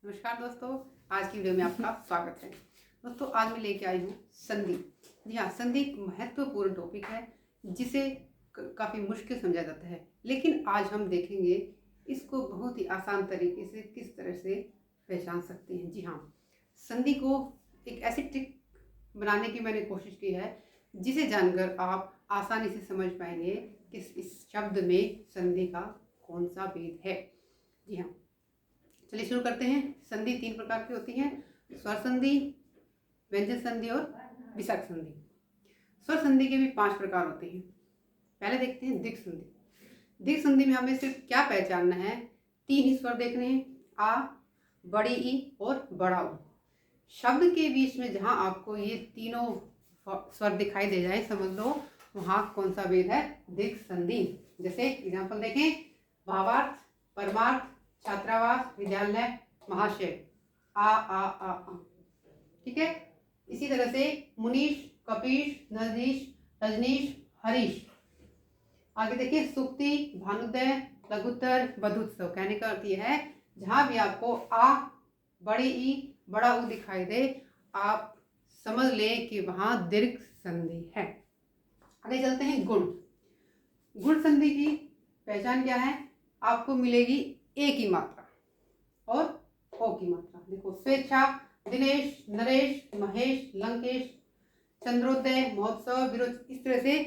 नमस्कार दोस्तों, आज की वीडियो में आपका स्वागत है। दोस्तों, आज मैं लेके आई हूँ संधि। जी हाँ, संधि एक महत्वपूर्ण टॉपिक है जिसे काफ़ी मुश्किल समझा जाता है, लेकिन आज हम देखेंगे इसको बहुत ही आसान तरीके से किस तरह से पहचान सकते हैं। जी हाँ, संधि को एक ऐसी ट्रिक बनाने की मैंने कोशिश की है जिसे जानकर आप आसानी से समझ पाएंगे कि इस शब्द में संधि का कौन सा भेद है। जी हाँ, चलिए शुरू करते हैं। संधि 3 प्रकार की होती हैं: स्वर संधि, व्यंजन संधि और विसर्ग संधि। स्वर संधि के भी 5 प्रकार होते हैं। पहले देखते हैं दिक् संधि। दिक् संधि में हमें सिर्फ क्या पहचानना है? 3 ही स्वर देखने हैं, आ, बड़ी ई और बड़ा ऊ। शब्द के बीच में जहाँ आपको ये तीनों स्वर दिखाई दे जाए, समझ लो वहाँ कौन सा भेद है? दिक् संधि। जैसे एग्जाम्पल देखें: भावार्थ, परमार्थ, छात्रावास, विद्यालय, महाशय, आ। ठीक है। इसी तरह से मुनीश, कपीश, नजदीश, रजनीश, हरीश। आगे देखिए सुक्ति, भानुदय, लघुत्तर, बधुत्सव। कहने का अर्थ यह है जहां भी आपको आ, बड़ी ई, बड़ा ऊ दिखाई दे, आप समझ लें कि वहां दीर्घ संधि है। आगे चलते हैं गुण। गुण संधि की पहचान क्या है? आपको मिलेगी ए की मात्रा और ओ की मात्रा। देखो, स्वेच्छा, दिनेश, नरेश, महेश, लंकेश, चंद्रोदय, महोत्सव, विरोध। इस तरह से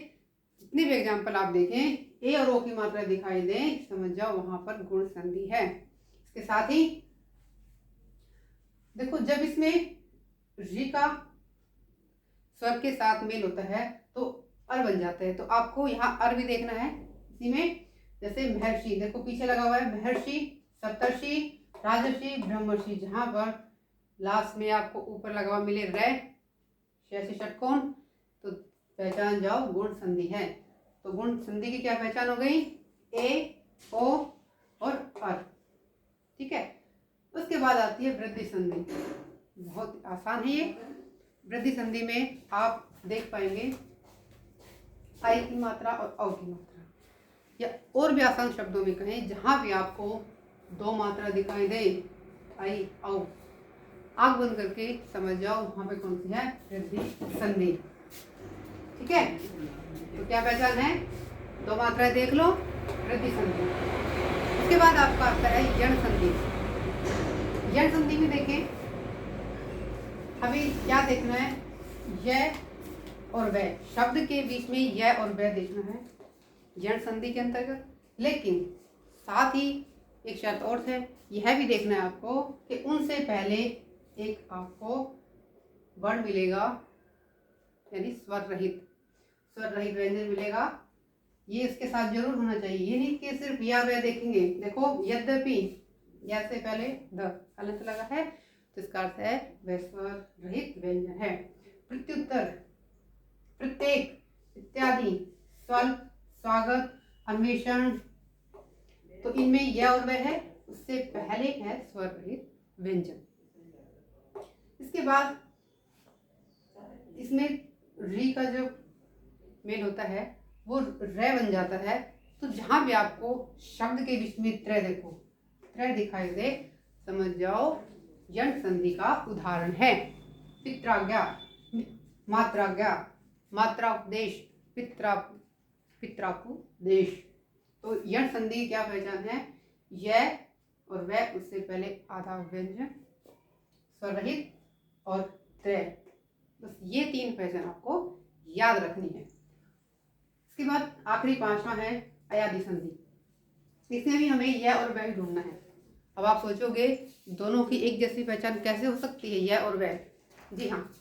जितने भी एग्जाम्पल आप देखें, ए और ओ की मात्रा दिखाई दे, समझ जाओ वहां पर गुण संधि है। इसके साथ ही देखो, जब इसमें री का स्वर के साथ मेल होता है तो अर बन जाता है। तो आपको यहाँ अर भी देखना है इसी में। जैसे महर्षि, देखो पीछे लगा हुआ है महर्षि, सप्तर्षि, राजर्षि, ब्रह्मर्षि। जहां पर लास्ट में आपको ऊपर लगा हुआ मिले रे, शेष षटकोण, तो पहचान जाओ गुण संधि है। तो गुण संधि की क्या पहचान हो गई? ए, ओ और अर। ठीक है। उसके बाद आती है वृद्धि संधि। बहुत आसान है ये। वृद्धि संधि में आप देख पाएंगे आई की मात्रा और औ की मात्रा, या और भी आसान शब्दों में कहें, जहां भी आपको 2 मात्रा दिखाई दे, आई, औ, आंख बंद करके समझ जाओ वहां पे कौन सी है? वृद्धि संधि। ठीक है। तो क्या पहचान है? 2 मात्राएं देख लो, वृद्धि संधि। उसके बाद आपका आता है यण संधि। यण संधि में देखें, हमें क्या देखना है? यह और वह। शब्द के बीच में यह और वह देखना है यण संधि के अंतर्गत। लेकिन साथ ही एक शर्त और है, यह भी देखना है आपको कि उनसे पहले एक आपको वर्ण मिलेगा, यानी स्वर रहित व्यंजन मिलेगा। ये इसके साथ जरूर होना चाहिए। ये नहीं कि सिर्फ या वह देखेंगे। देखो, यद्यपि या से पहले द हलंत लगा है तो इसका अर्थ है वह स्वर रहित व्यंजन है। प्रत्युत्तर, प्रत्येक, इत्यादि, स्वल्प, स्वागत, अन्वेषण, तो इनमें यह और वह है, उससे पहले है स्वर रहित व्यंजन। इसके बाद इसमें री का जो मेल होता है वो रे बन जाता है। तो जहां भी आपको शब्द के बीच में त्र, देखो त्र दिखाई दे, समझ जाओ यण संधि का उदाहरण है। पित्राज्ञा, मात्राज्ञा, मात्रापदेश, पित्रापुदेश। तो यण संधि की क्या पहचान है? यह और वह, उससे पहले आधा व्यंजन, स्वर रहित और त्रय। बस ये 3 पहचान आपको याद रखनी है। इसके बाद आखिरी 5वां है अयादि संधि। इसमें भी हमें यह और वह ढूंढना है। अब आप सोचोगे दोनों की एक जैसी पहचान कैसे हो सकती है, यह और वह? जी हाँ,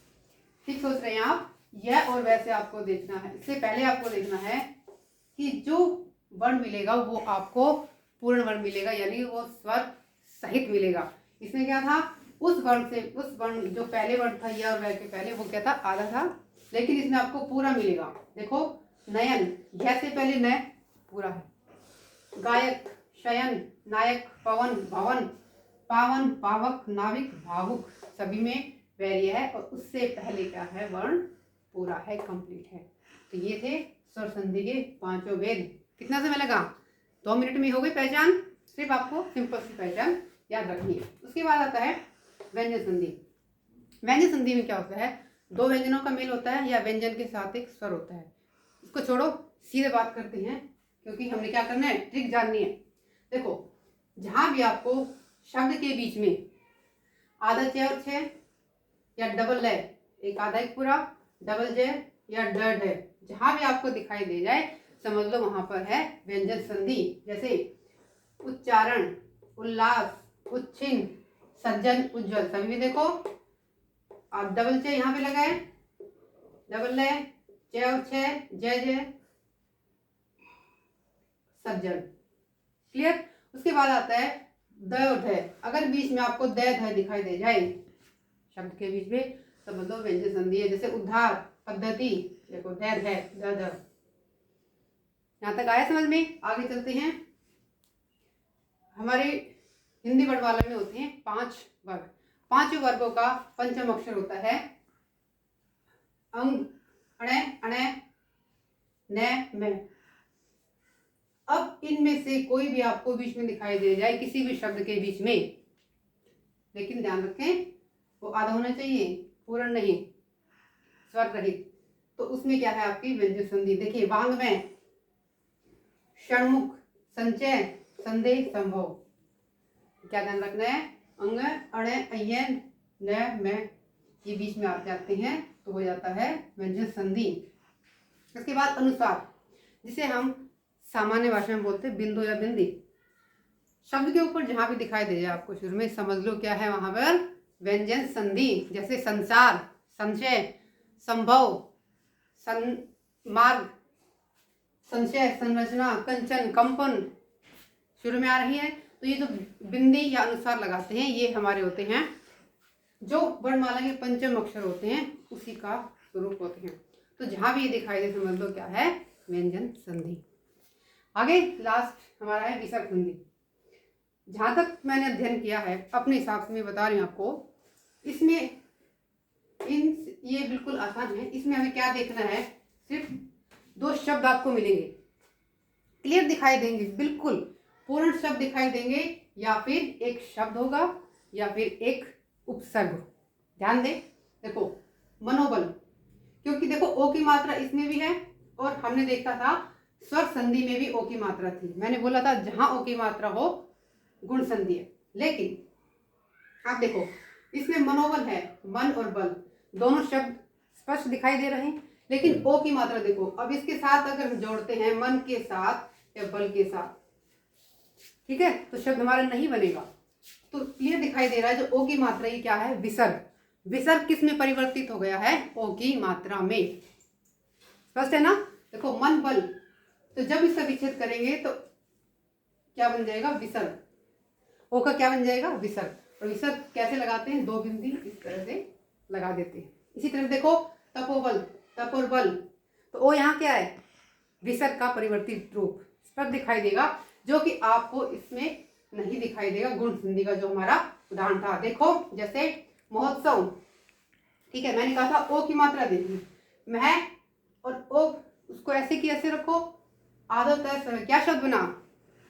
ठीक सोच रहे हैं आप। यह और वह से आपको देखना है, इससे पहले आपको देखना है कि जो वर्ण मिलेगा वो आपको पूर्ण वर्ण मिलेगा, यानी वो स्वर सहित मिलेगा। इसमें क्या था? उस वर्ण जो पहले वर्ण था यह और वह के पहले, वो क्या था? आधा था। लेकिन इसमें आपको पूरा मिलेगा। देखो, नयन, यह से पहले नय पूरा है। गायक, शयन, नायक, पवन, भवन, पावन, पावक, नाविक, भावुक, सभी में वैर्य है और उससे पहले क्या है? वर्ण पूरा है, कंप्लीट है। तो ये थे स्वर संधि के 5 भेद। कितना समय लगा? 2 मिनट में हो गई पहचान। सिर्फ आपको सिंपल सी पहचान याद रखनी है। उसके बाद आता है व्यंजन संधि। व्यंजन संधि में क्या होता है, दो व्यंजनों का मेल होता है या व्यंजन के साथ एक स्वर होता है। इसको छोड़ो, सीधे बात करते हैं, क्योंकि हमने क्या करना है, ट्रिक जाननी है। देखो, जहां भी आपको शब्द के बीच में आधा च और छ या डबल लय, एक आधा एक पूरा, डबल ज या डड है, जहां भी आपको दिखाई दे जाए समझ लो वहां पर है व्यंजन संधि। जैसे उच्चारण, उल्लास, उच्छिन्न, सज्जन, उज्ज्वल, सभी में देखो आप डबल च यहाँ पे लगाए, डबल लय, च और छ, जय जय, सज्जन। क्लियर। उसके बाद आता है द और ध। अगर बीच में आपको द ध दिखाई दे जाए शब्द के बीच में, समझ लो व्यंजन संधि है। जैसे उद्धार, पद्धति, देखो द ध, द ध। यहाँ तक आया समझ में। आगे चलते हैं। हमारे हिंदी वर्णमाला में होते हैं 5 वर्ग। 5 वर्गों का पंचम अक्षर होता है अंग, अणे, अणे, न, में। अब इनमें से कोई भी आपको बीच में दिखाई दे जाए किसी भी शब्द के बीच में, लेकिन ध्यान रखें वो आधा होना चाहिए, पूर्ण नहीं, स्वर रहित, तो उसमें क्या है आपकी व्यंजन संधि। देखिए वांग में षणमुख, संचय, संदेह, संभव, क्या ध्यान रखना है, अंग, अणे, अयन, न, में, ये बीच में आ जाते हैं तो हो जाता है व्यंजन संधि। इसके बाद अनुस्वार, जिसे हम सामान्य भाषा में बोलते हैं बिंदु या बिंदी। शब्द के ऊपर जहां भी दिखाई दे जाए आपको शुरू में, समझ लो क्या है वहां पर व्यंजन संधि। जैसे संसार, संशय, संभव, मार्ग, संशय, संरचना, कंचन, कंपन शुरू में आ रही है, तो ये जो बिंदी या अनुस्वार लगाते हैं ये हमारे होते हैं जो वर्णमाला के पंचम अक्षर होते हैं उसी का स्वरूप होते हैं। तो जहां भी ये दिखाई दे समझ लो क्या है व्यंजन संधि। आगे लास्ट हमारा है विसर्ग संधि। जहां तक मैंने अध्ययन किया है अपने हिसाब से मैं बता रही हूँ आपको, इसमें ये बिल्कुल आसान है। इसमें हमें क्या देखना है, सिर्फ 2 शब्द आपको मिलेंगे, क्लियर दिखाई देंगे, बिल्कुल पूर्ण शब्द दिखाई देंगे, या फिर एक शब्द होगा या फिर एक उपसर्ग। ध्यान दें, देखो मनोबल, क्योंकि देखो ओ की मात्रा इसमें भी है और हमने देखा था स्वर संधि में भी ओ की मात्रा थी। मैंने बोला था जहां ओ की मात्रा हो गुण संधि है, लेकिन आप देखो इसमें मनोबल है, मन और बल दोनों शब्द स्पष्ट दिखाई दे रहे हैं, लेकिन ओ की मात्रा देखो। अब इसके साथ अगर जोड़ते हैं मन के साथ या बल के साथ, ठीक है, तो शब्द हमारा नहीं बनेगा। तो क्लियर दिखाई दे रहा है जो ओ की मात्रा ये क्या है, विसर्ग। विसर्ग किस में परिवर्तित हो गया है, ओ की मात्रा में। स्पष्ट है ना। देखो मन बल, तो जब इसका विच्छेद करेंगे तो क्या बन जाएगा, विसर्ग। ओ का क्या बन जाएगा, विसर्ग। और विसर्ग कैसे लगाते हैं, 2 बिंदी इस तरह से लगा देते हैं। इसी तरह देखो तपोबल, तप और बल, तो ओ यहाँ क्या है, विसर्ग का परिवर्तित रूप स्पष्ट दिखाई देगा, जो कि आपको इसमें नहीं दिखाई देगा गुण संधि का जो हमारा उदाहरण था। देखो जैसे महोत्सव, ठीक है, मैंने कहा था ओ की मात्रा देखी, मह और ओ, उसको ऐसे की ऐसे रखो, आधा तय, क्या शब्द बना,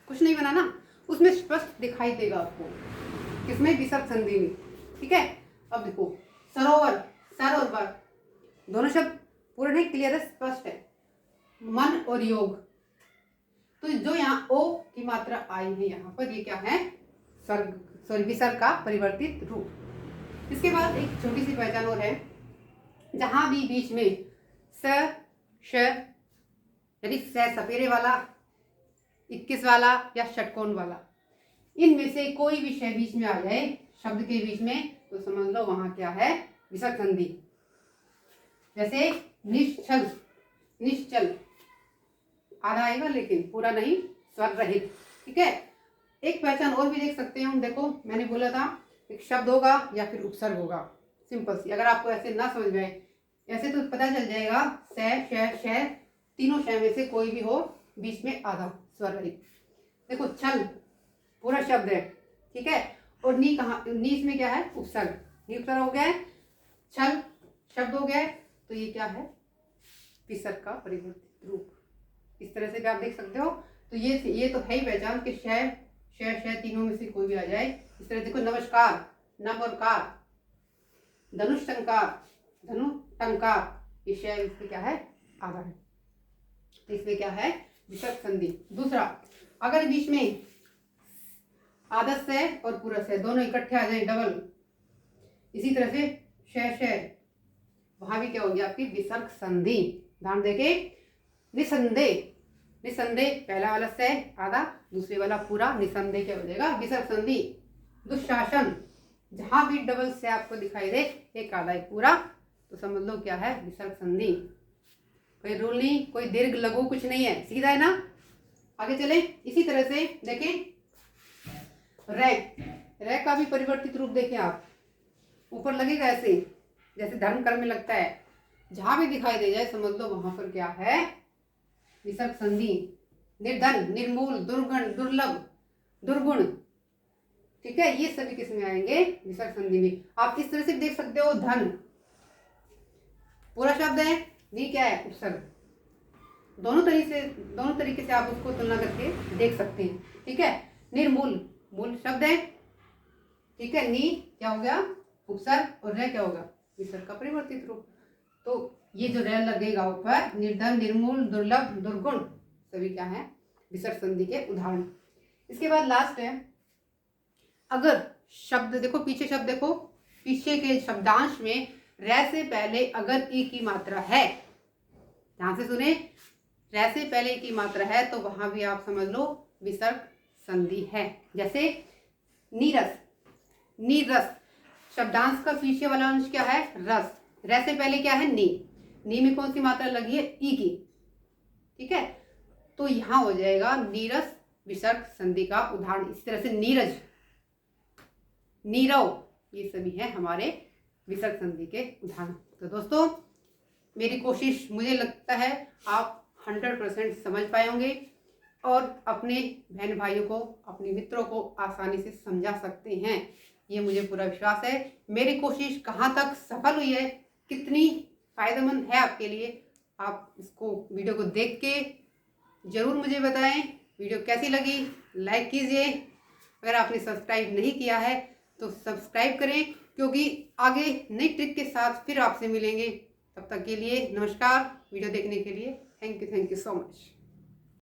कुछ नहीं बना ना, उसमें स्पष्ट दिखाई देगा आपको किसमें, विसर्ग संधि में। ठीक है। अब देखो सरोवर, सर और वर दोनों शब्द पूर्ण है, क्लियर है, स्पष्ट है। मन और योग, तो जो यहाँ ओ की मात्रा आई है यहाँ पर, ये क्या है, विसर्ग का परिवर्तित रूप। इसके बाद एक छोटी सी पहचान और है, जहां भी बीच में स, श, यानी स सपेरे वाला, 21 वाला या षटकोण वाला, इनमें से कोई भी शय बीच में आ जाए शब्द के बीच में, तो समझ लो वहां क्या है, विसर्ग संधि। जैसे निश्चल, निश्चल आधा आएगा लेकिन पूरा नहीं, स्वर रहित। ठीक है। एक पहचान और भी देख सकते हैं हम, देखो मैंने बोला था एक शब्द होगा या फिर उपसर्ग होगा, सिंपल सी। अगर आपको ऐसे ना समझ में आए, ऐसे तो पता चल जाएगा स, श, श, तीनों श में से कोई भी हो, बीच में आधा स्वर रहित। देखो छल पूरा शब्द है, ठीक है, और नी कहाँ, नी इसमें क्या है, उपसर्ग। नी उपसर्ग हो गया है, छल शब्द हो गया है, तो ये क्या है, विसर्ग का परिवर्तित रूप। इस तरह से भी आप देख सकते हो। तो ये तो है ही पहचान कि शय, श तीनों में से कोई भी आ जाए। इस तरह देखो, नमस्कार, नम और कार, धनुष टंकार, धनु टंकार, ये श इसमें क्या है, आधा है, तो इसमें क्या है, विसर्ग संधि। दूसरा, अगर बीच में आधा स और पूरा स दोनों इकट्ठे आ जाए, डबल, इसी तरह से श वहां भी क्या होगी आपकी विसर्ग संधि। ध्यान देके, निसंदेह, निसंदेह पहला वाला स आधा, दूसरे वाला पूरा, निसंदेह क्या हो जाएगा, विसर्ग संधि। दुशासन, जहां भी डबल से आपको दिखाई दे, एक आधा एक पूरा, तो समझ लो क्या है, विसर्ग संधि। कोई रूल नहीं, कोई दीर्घ लघु कुछ नहीं है, सीधा है ना। आगे चले, इसी तरह से देखें, रे, रे का भी परिवर्तित रूप देखें आप, ऊपर लगेगा ऐसे, जैसे धर्म कर्म में लगता है, जहां भी दिखाई दे जाए समझ लो वहां पर क्या है, विसर्ग संधि। निर्धन, निर्मूल, दुर्गुण, दुर्लभ, दुर्गुण, ठीक है, ये सभी किस में आएंगे, विसर्ग संधि में। आप इस तरह से देख सकते हो, धन पूरा शब्द है, नी क्या है, उपसर्ग। दोनों तरीके से आप उसको तुलना करके देख सकते हैं, ठीक है। निर्मूल, मूल शब्द है, ठीक है, नी क्या हो गया, उपसर्ग, और रे क्या होगा, विसर्ग का परिवर्तित रूप। तो ये जो रे लगेगा ऊपर, निर्धन, निर्मूल, दुर्लभ, दुर्गुण, सभी क्या है, विसर्ग संधि के उदाहरण। इसके बाद लास्ट है, अगर शब्द देखो, पीछे शब्द देखो, पीछे के शब्दांश में रे से पहले अगर ई की मात्रा है, ध्यान से सुने, रे से पहले ई की मात्रा है तो वहां भी आप समझ लो विसर्ग संधि है। जैसे नीरस, नीरस, शब्दांश का पीछे वाला अंश क्या है, रस, रे से पहले क्या है, नी, नी में कौन सी मात्रा लगी है, ई की, ठीक है, तो यहां हो जाएगा नीरस विसर्ग संधि का उदाहरण। इस तरह से नीरज, नीरव, ये सभी है हमारे विसर्ग संधि के उदाहरण। तो दोस्तों, मेरी कोशिश, मुझे लगता है आप 100% समझ पाए होंगे और अपने बहन भाइयों को, अपने मित्रों को आसानी से समझा सकते हैं, ये मुझे पूरा विश्वास है। मेरी कोशिश कहाँ तक सफल हुई है, कितनी फायदेमंद है आपके लिए, आप इसको वीडियो को देख के ज़रूर मुझे बताएं। वीडियो कैसी लगी लाइक कीजिए, अगर आपने सब्सक्राइब नहीं किया है तो सब्सक्राइब करें, क्योंकि आगे नई ट्रिक के साथ फिर आपसे मिलेंगे। तब तक के लिए नमस्कार। वीडियो देखने के लिए थैंक यू सो मच।